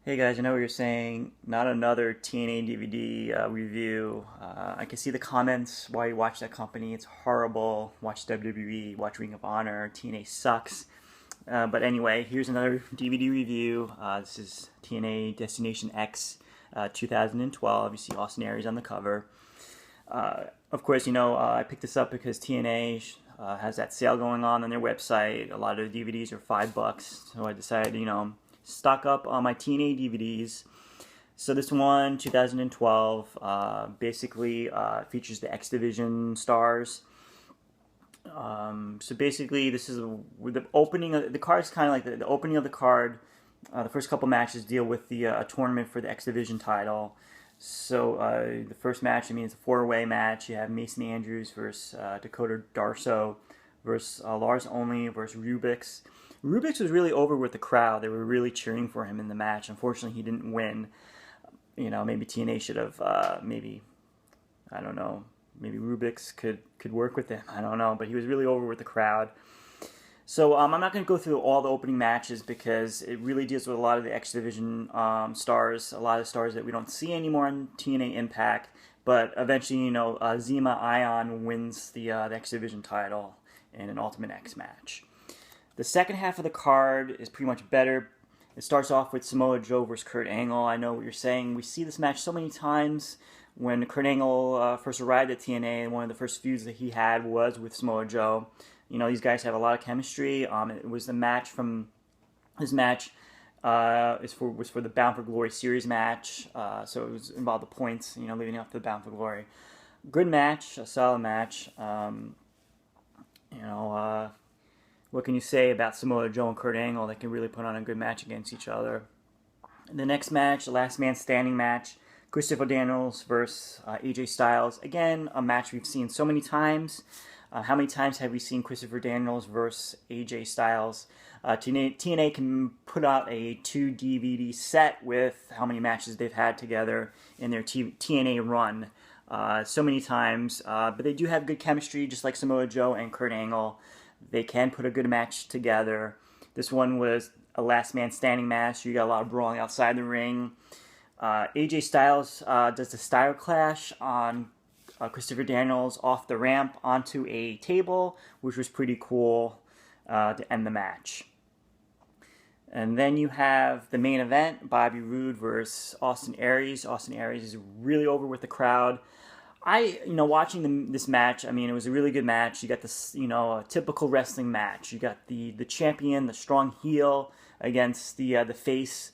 Hey guys, I know what you're saying. Not another TNA DVD review. I can see the comments why you watch that company. It's horrible. Watch WWE, watch Ring of Honor. TNA sucks. But anyway, here's another DVD review. This is TNA Destination X 2012. You see Austin Aries on the cover. Of course, I picked this up because TNA has that sale going on their website. A lot of the DVDs are $5, so I decided, stock up on my TNA DVDs. So this one, 2012, basically features the X Division stars. So basically, this is with the opening of the card is kind of like the opening of the card. The first couple matches deal with the tournament for the X Division title. So the first match, it's a four-way match. You have Mason Andrews versus Dakota Darso versus Lars Only versus Rubix. Rubix was really over with the crowd. They were really cheering for him in the match. Unfortunately, he didn't win. Maybe TNA should have, I don't know, maybe Rubix could work with him. I don't know, but he was really over with the crowd. So I'm not going to go through all the opening matches because it really deals with a lot of the X Division stars, a lot of stars that we don't see anymore in TNA Impact. But eventually, Zima Ion wins the X Division title in an Ultimate X match. The second half of the card is pretty much better. It starts off with Samoa Joe versus Kurt Angle. I know what you're saying. We see this match so many times. When Kurt Angle first arrived at TNA, one of the first feuds that he had was with Samoa Joe. These guys have a lot of chemistry. It was the match from his match was for the Bound for Glory series match. So it was involved the points, leading up to the Bound for Glory. Good match, a solid match. What can you say about Samoa Joe and Kurt Angle? They can really put on a good match against each other. The next match, the last man standing match, Christopher Daniels versus AJ Styles. Again, a match we've seen so many times. How many times have we seen Christopher Daniels versus AJ Styles? TNA can put out a 2 DVD set with how many matches they've had together in their TNA run. So many times. But they do have good chemistry, just like Samoa Joe and Kurt Angle. They can put a good match together. This one was a last man standing match. You got a lot of brawling outside the ring. AJ Styles does the Style Clash on Christopher Daniels off the ramp onto a table, which was pretty cool to end the match. And then you have the main event, Bobby Roode versus Austin Aries. Austin Aries is really over with the crowd. Watching this match, it was a really good match. You got this, a typical wrestling match. You got the champion, the strong heel against the face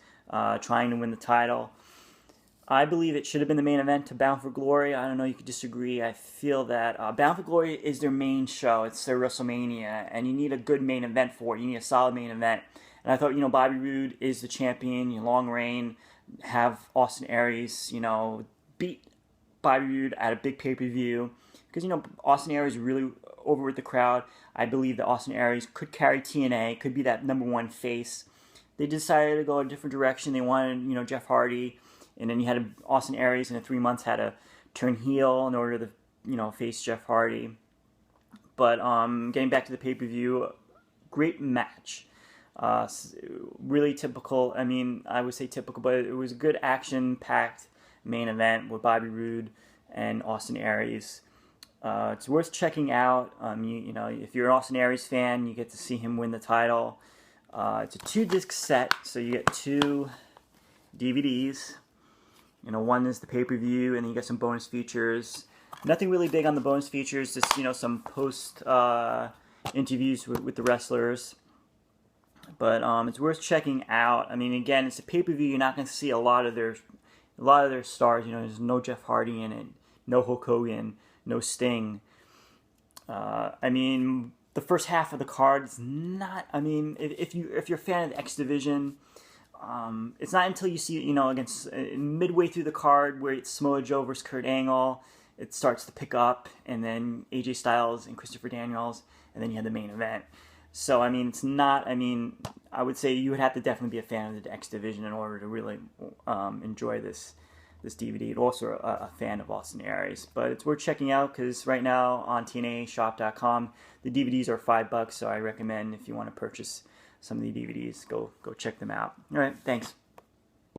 trying to win the title. I believe it should have been the main event to Bound for Glory. I don't know, you could disagree. I feel that Bound for Glory is their main show. It's their WrestleMania, and you need a good main event for it. You need a solid main event. And I thought, Bobby Roode is the champion, long reign, have Austin Aries, beat Bobby Roode at a big pay-per-view. Because, Austin Aries is really over with the crowd. I believe that Austin Aries could carry TNA, could be that #1 face. They decided to go a different direction. They wanted, Jeff Hardy. And then you had Austin Aries in 3 months had to turn heel in order to, face Jeff Hardy. But getting back to the pay-per-view, great match. Really typical. I would say typical, but it was a good action-packed main event with Bobby Roode and Austin Aries. It's worth checking out. If you're an Austin Aries fan, you get to see him win the title. It's a 2-disc set, so you get 2 DVDs. One is the pay-per-view, and then you get some bonus features. Nothing really big on the bonus features, just, some post interviews with the wrestlers. But it's worth checking out. Again, it's a pay-per-view. You're not going to see a lot of their stars. There's no Jeff Hardy in it, no Hulk Hogan, no Sting. The first half of the card is not. If you're a fan of the X Division. It's not until you see, against midway through the card where it's Samoa Joe versus Kurt Angle, it starts to pick up, and then AJ Styles and Christopher Daniels, and then you have the main event. So, it's not, I would say you would have to definitely be a fan of the X Division in order to really enjoy this DVD. And also a fan of Austin Aries. But it's worth checking out because right now on TNAshop.com, the DVDs are $5, so I recommend if you want to purchase some of the DVDs, go check them out. All right, thanks.